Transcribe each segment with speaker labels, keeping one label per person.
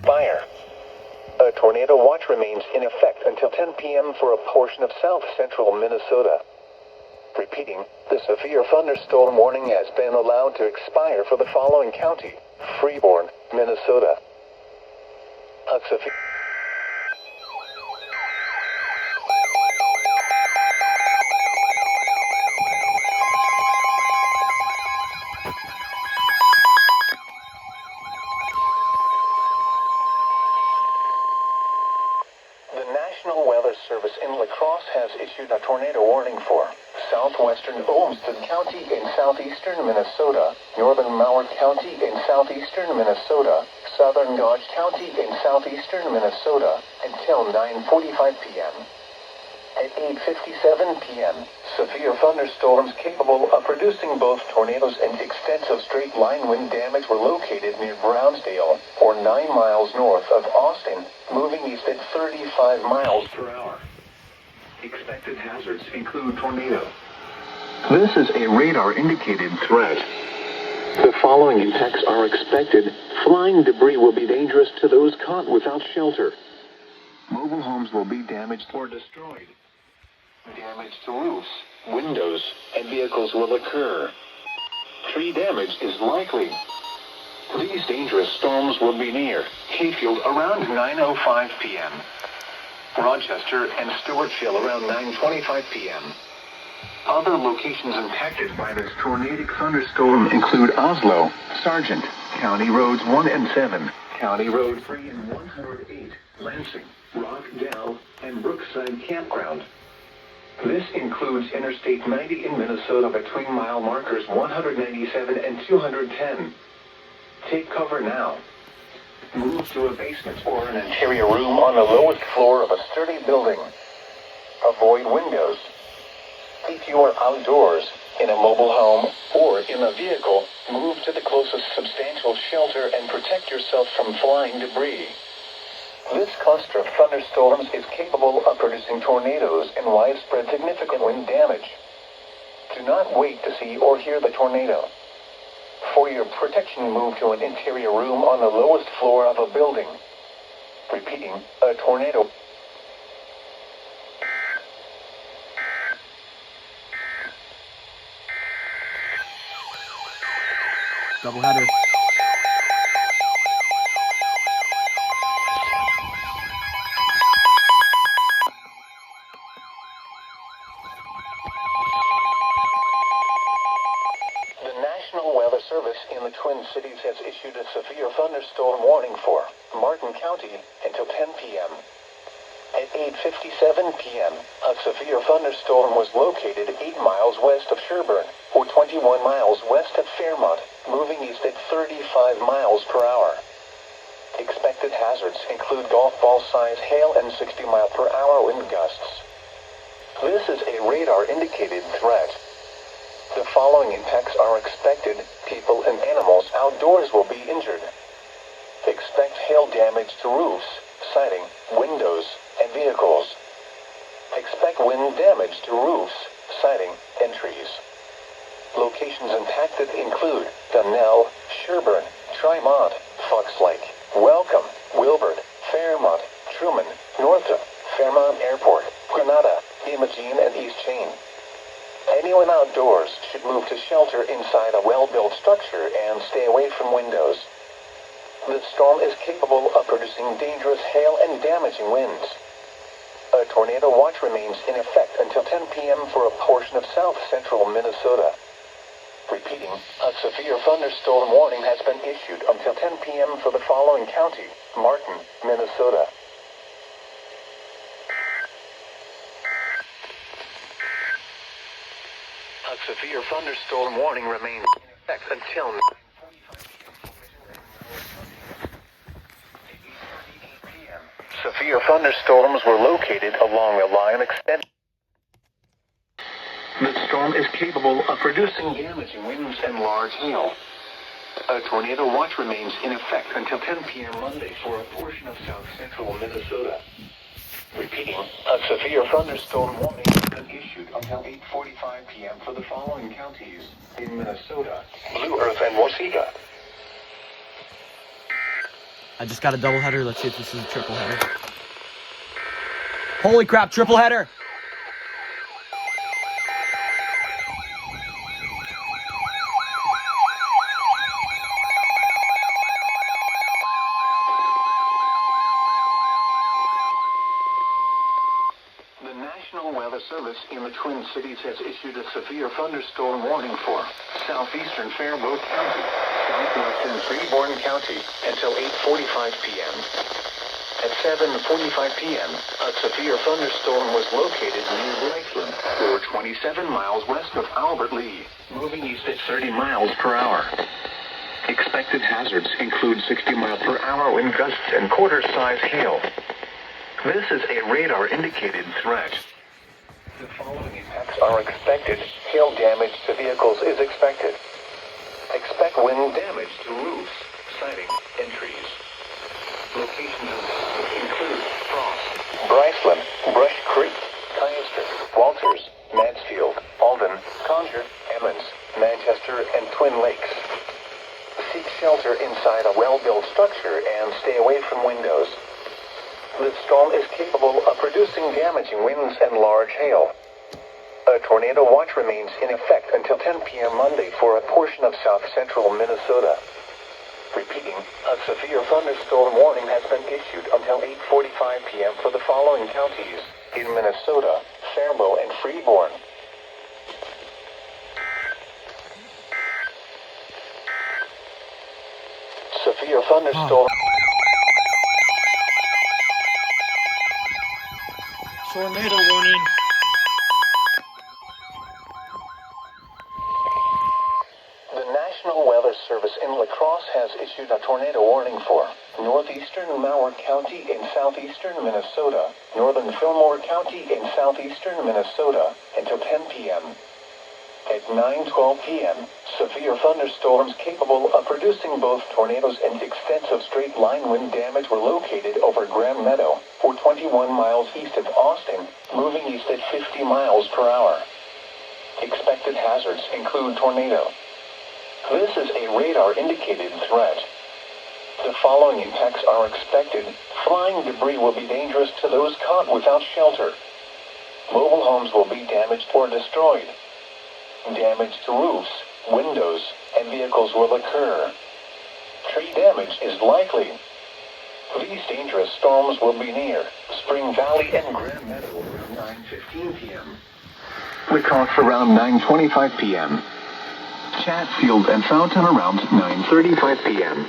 Speaker 1: expire. A tornado watch remains in effect until 10 p.m. for a portion of south-central Minnesota. Repeating, the severe thunderstorm warning has been allowed to expire for the following county: Freeborn, Minnesota. A severe The National Weather Service in La Crosse has issued a tornado warning for southwestern Olmsted County in southeastern Minnesota, northern Mower County in southeastern Minnesota, southern Gauge County in southeastern Minnesota, until 9:45 p.m. At 8:57 p.m., severe thunderstorms capable of producing both tornadoes and extensive straight-line wind damage were located near Brownsdale, or 9 miles north of Austin, moving east at 35 miles per hour. Expected hazards include tornado. This is a radar-indicated threat. The following impacts are expected. Flying debris will be dangerous to those caught without shelter. Mobile homes will be damaged or destroyed. Damage to roofs, windows, and vehicles will occur. Tree damage is likely. These dangerous storms will be near Hayfield around 9:05 p.m. Rochester and Stewartville around 9:25 p.m. Other locations impacted by this tornadic thunderstorm include Oslo, Sargent, County Roads 1 and 7, County Road 3 and 108, Lansing, Rockdale, and Brookside Campground. This includes Interstate 90 in Minnesota between mile markers 197 and 210. Take cover now. Move to a basement or an interior room on the lowest floor of a sturdy building. Avoid windows. If you are outdoors, in a mobile home, or in a vehicle, move to the closest substantial shelter and protect yourself from flying debris. This cluster of thunderstorms is capable of producing tornadoes and widespread significant wind damage. Do not wait to see or hear the tornado. For your protection, move to an interior room on the lowest floor of a building. Repeating, a tornado.
Speaker 2: Doubleheader.
Speaker 1: The National Weather Service in the Twin Cities has issued a severe thunderstorm warning for Martin County until 10 p.m. At 8:57 p.m., a severe thunderstorm was located 8 miles west of Sherburne, or 21 miles west of Fairmont, moving east at 35 miles per hour. Expected hazards include golf ball-sized hail and 60-mile-per-hour wind gusts. This is a radar-indicated threat. The following impacts are expected. People and animals outdoors will be injured. Expect hail damage to roofs, siding, windows, and vehicles. Expect wind damage to roofs, siding, and trees. Locations impacted include Donnell, Sherburne, Tremont, Fox Lake, Welcome, Wilbert, Fairmont, Truman, Northup, Fairmont Airport, Granada, Imogene, and East Chain. Anyone outdoors should move to shelter inside a well-built structure and stay away from windows. The storm is capable of producing dangerous hail and damaging winds. A tornado watch remains in effect until 10 p.m. for a portion of south-central Minnesota. Repeating, a severe thunderstorm warning has been issued until 10 p.m. for the following county: Martin, Minnesota. A severe thunderstorm warning remains in effect until 9:48 p.m. Severe thunderstorms were located along the line extension. The storm is capable of producing damaging winds and large hail. A tornado watch remains in effect until 10 p.m. Monday for a portion of south-central Minnesota. Repeating, a severe thunderstorm warning has been issued until 8:45 p.m. for the following counties in Minnesota: Blue Earth and Waukesha.
Speaker 2: I just got a double header. Let's see if this is a triple header. Holy crap, triple header!
Speaker 1: The National Weather Service in the Twin Cities has issued a severe thunderstorm warning for southeastern Faribault County, southwestern Freeborn County until 8:45 p.m. At 7:45 p.m., a severe thunderstorm was located near Bryceland, or 27 miles west of Albert Lee, moving east at 30 miles per hour. Expected hazards include 60 mile per hour wind gusts and quarter-size hail. This is a radar-indicated threat. The following impacts are expected. Hail damage to vehicles is expected. Expect wind damage to roofs, siding, and trees. Locations include Frost, Bryceland, Brush Creek, Keister, Walters, Mansfield, Alden, Conger, Emmons, Manchester, and Twin Lakes. Seek shelter inside a well-built structure and stay away from windows. The storm is capable of producing damaging winds and large hail. A tornado watch remains in effect until 10 p.m. Monday for a portion of south-central Minnesota. Repeating, a severe thunderstorm warning has been issued until 8:45 p.m. for the following counties in Minnesota, Faribault, and Freeborn. Severe thunderstorm.
Speaker 2: Tornado warning.
Speaker 1: The National Weather Service in La Crosse has issued a tornado warning for northeastern Malheur County in southeastern Minnesota, northern Fillmore County in southeastern Minnesota until 10 p.m. At 9:12 p.m., severe thunderstorms capable of producing both tornadoes and extensive straight-line wind damage were located over Grand Meadow, or 21 miles east of Austin, moving east at 50 miles per hour. Expected hazards include tornado. This is a radar-indicated threat. The following impacts are expected. Flying debris will be dangerous to those caught without shelter. Mobile homes will be damaged or destroyed. Damage to roofs, windows, and vehicles will occur. Tree damage is likely. These dangerous storms will be near Spring Valley and Grand Meadow around 9:15 p.m. Wyckoff around 9:25 p.m. Chatfield and Fountain around 9:35 p.m.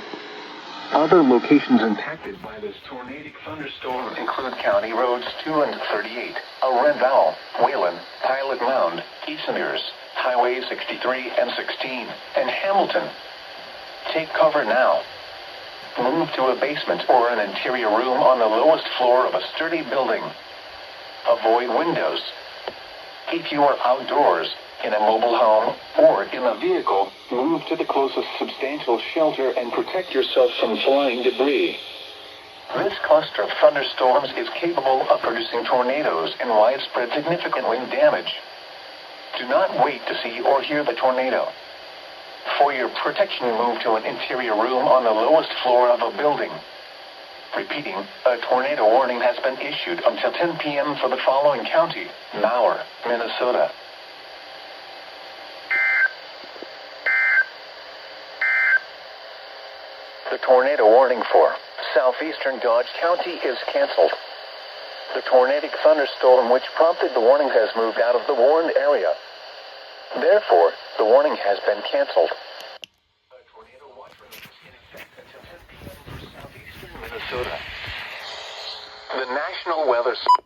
Speaker 1: Other locations impacted by this tornadic thunderstorm include County Roads 2 and 38, Renville, Wayland, Pilot Mound, Easterners, Highway 63 and 16, and Hamilton. Take cover now. Move to a basement or an interior room on the lowest floor of a sturdy building. Avoid windows. If you are outdoors, in a mobile home, or in a vehicle, move to the closest substantial shelter and protect yourself from flying debris. This cluster of thunderstorms is capable of producing tornadoes and widespread significant wind damage. Do not wait to see or hear the tornado. For your protection, move to an interior room on the lowest floor of a building. Repeating, a tornado warning has been issued until 10 p.m. for the following county, Malheur, Minnesota. The tornado warning for southeastern Dodge County is canceled. The tornadic thunderstorm which prompted the warning has moved out of the warned area. Therefore, the warning has been canceled. A tornado watch remains in effect until 10 p.m. for southeastern Minnesota. The National Weather Service.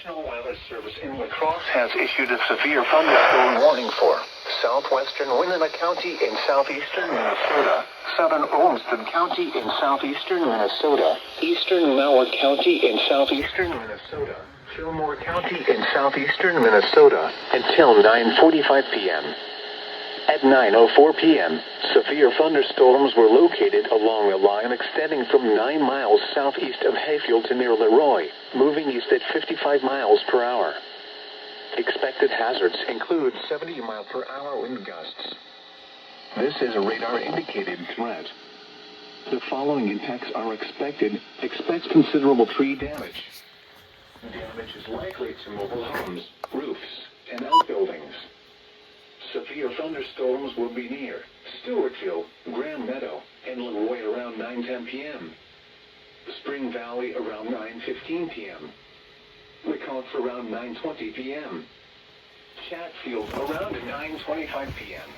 Speaker 1: National Weather Service in La Crosse has issued a severe thunderstorm warning for southwestern Winona County in southeastern Minnesota, southern Olmsted County in southeastern Minnesota, eastern Malheur County in southeastern Minnesota, Fillmore County in southeastern Minnesota, until 9:45 p.m. At 9:04 p.m., severe thunderstorms were located along a line extending from 9 miles southeast of Hayfield to near Leroy, moving east at 55 miles per hour. Expected hazards include 70 mile per hour wind gusts. This is a radar-indicated threat. The following impacts are expected. Expect considerable tree damage. Damage is likely to mobile homes, roofs, and outbuildings. Severe thunderstorms will be near Stewartville, Grand Meadow, and Leroy around 9:10 p.m. Spring Valley around 9:15 p.m. Lecoq around 9:20 p.m. Chatfield around 9:25 p.m.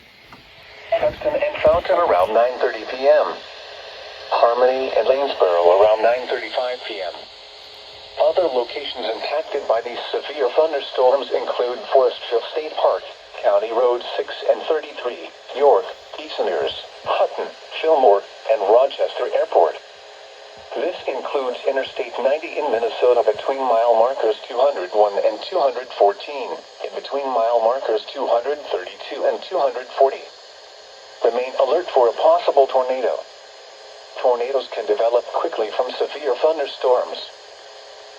Speaker 1: Hudson and Fountain around 9:30 p.m. Harmony and Lanesboro around 9:35 p.m. Other locations impacted by these severe thunderstorms include Forestville State Park, County Roads 6 and 33, York, Easoners, Hutton, Fillmore, and Rochester Airport. This includes Interstate 90 in Minnesota between mile markers 201 and 214, and between mile markers 232 and 240. Remain alert for a possible tornado. Tornadoes can develop quickly from severe thunderstorms.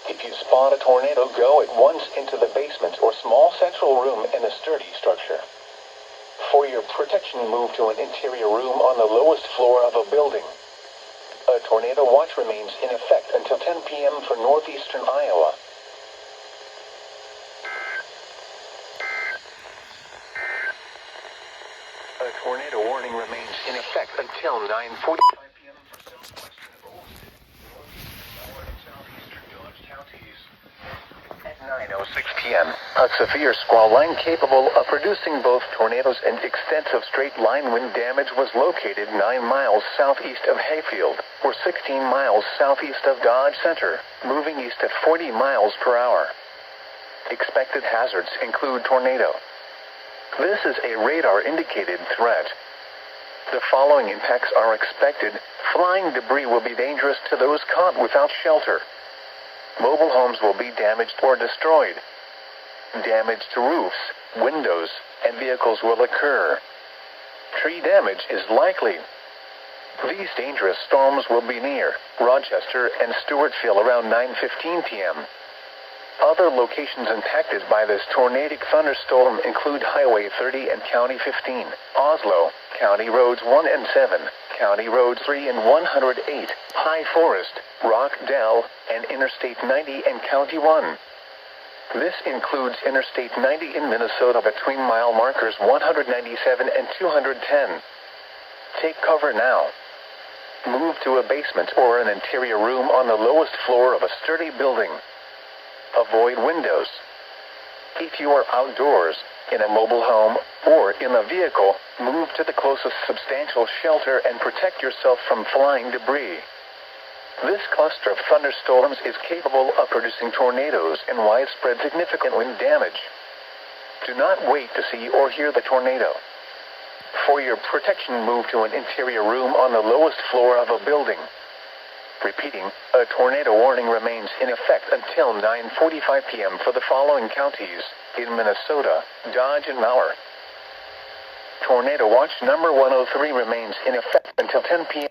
Speaker 1: If you spot a tornado, go at once into the basement or small central room in a sturdy structure. For your protection, move to an interior room on the lowest floor of a building. A tornado watch remains in effect until 10 p.m. for northeastern Iowa. A tornado warning remains in effect until 9:45 p.m. for southwestern Old, northeastern and southeastern Dodge counties. At 9:06 p.m., a severe squall line capable of producing both tornadoes and extensive straight-line wind damage was located 9 miles southeast of Hayfield, or 16 miles southeast of Dodge Center, moving east at 40 miles per hour. Expected hazards include tornado. This is a radar-indicated threat. The following impacts are expected. Flying debris will be dangerous to those caught without shelter. Mobile homes will be damaged or destroyed. Damage to roofs, windows, and vehicles will occur. Tree damage is likely. These dangerous storms will be near Rochester and Stewartville around 9:15 p.m. Other locations impacted by this tornadic thunderstorm include Highway 30 and County 15, Oslo, County Roads 1 and 7, County Roads 3 and 108, High Forest, Rock Dell, and Interstate 90 and County 1. This includes Interstate 90 in Minnesota between mile markers 197 and 210. Take cover now. Move to a basement or an interior room on the lowest floor of a sturdy building. Avoid windows. If you are outdoors, in a mobile home, or in a vehicle, move to the closest substantial shelter and protect yourself from flying debris. This cluster of thunderstorms is capable of producing tornadoes and widespread significant wind damage. Do not wait to see or hear the tornado. For your protection, move to an interior room on the lowest floor of a building. Repeating, a tornado warning remains in effect until 9:45 p.m. for the following counties in Minnesota, Dodge and Mower. Tornado watch number 103 remains in effect until 10 p.m.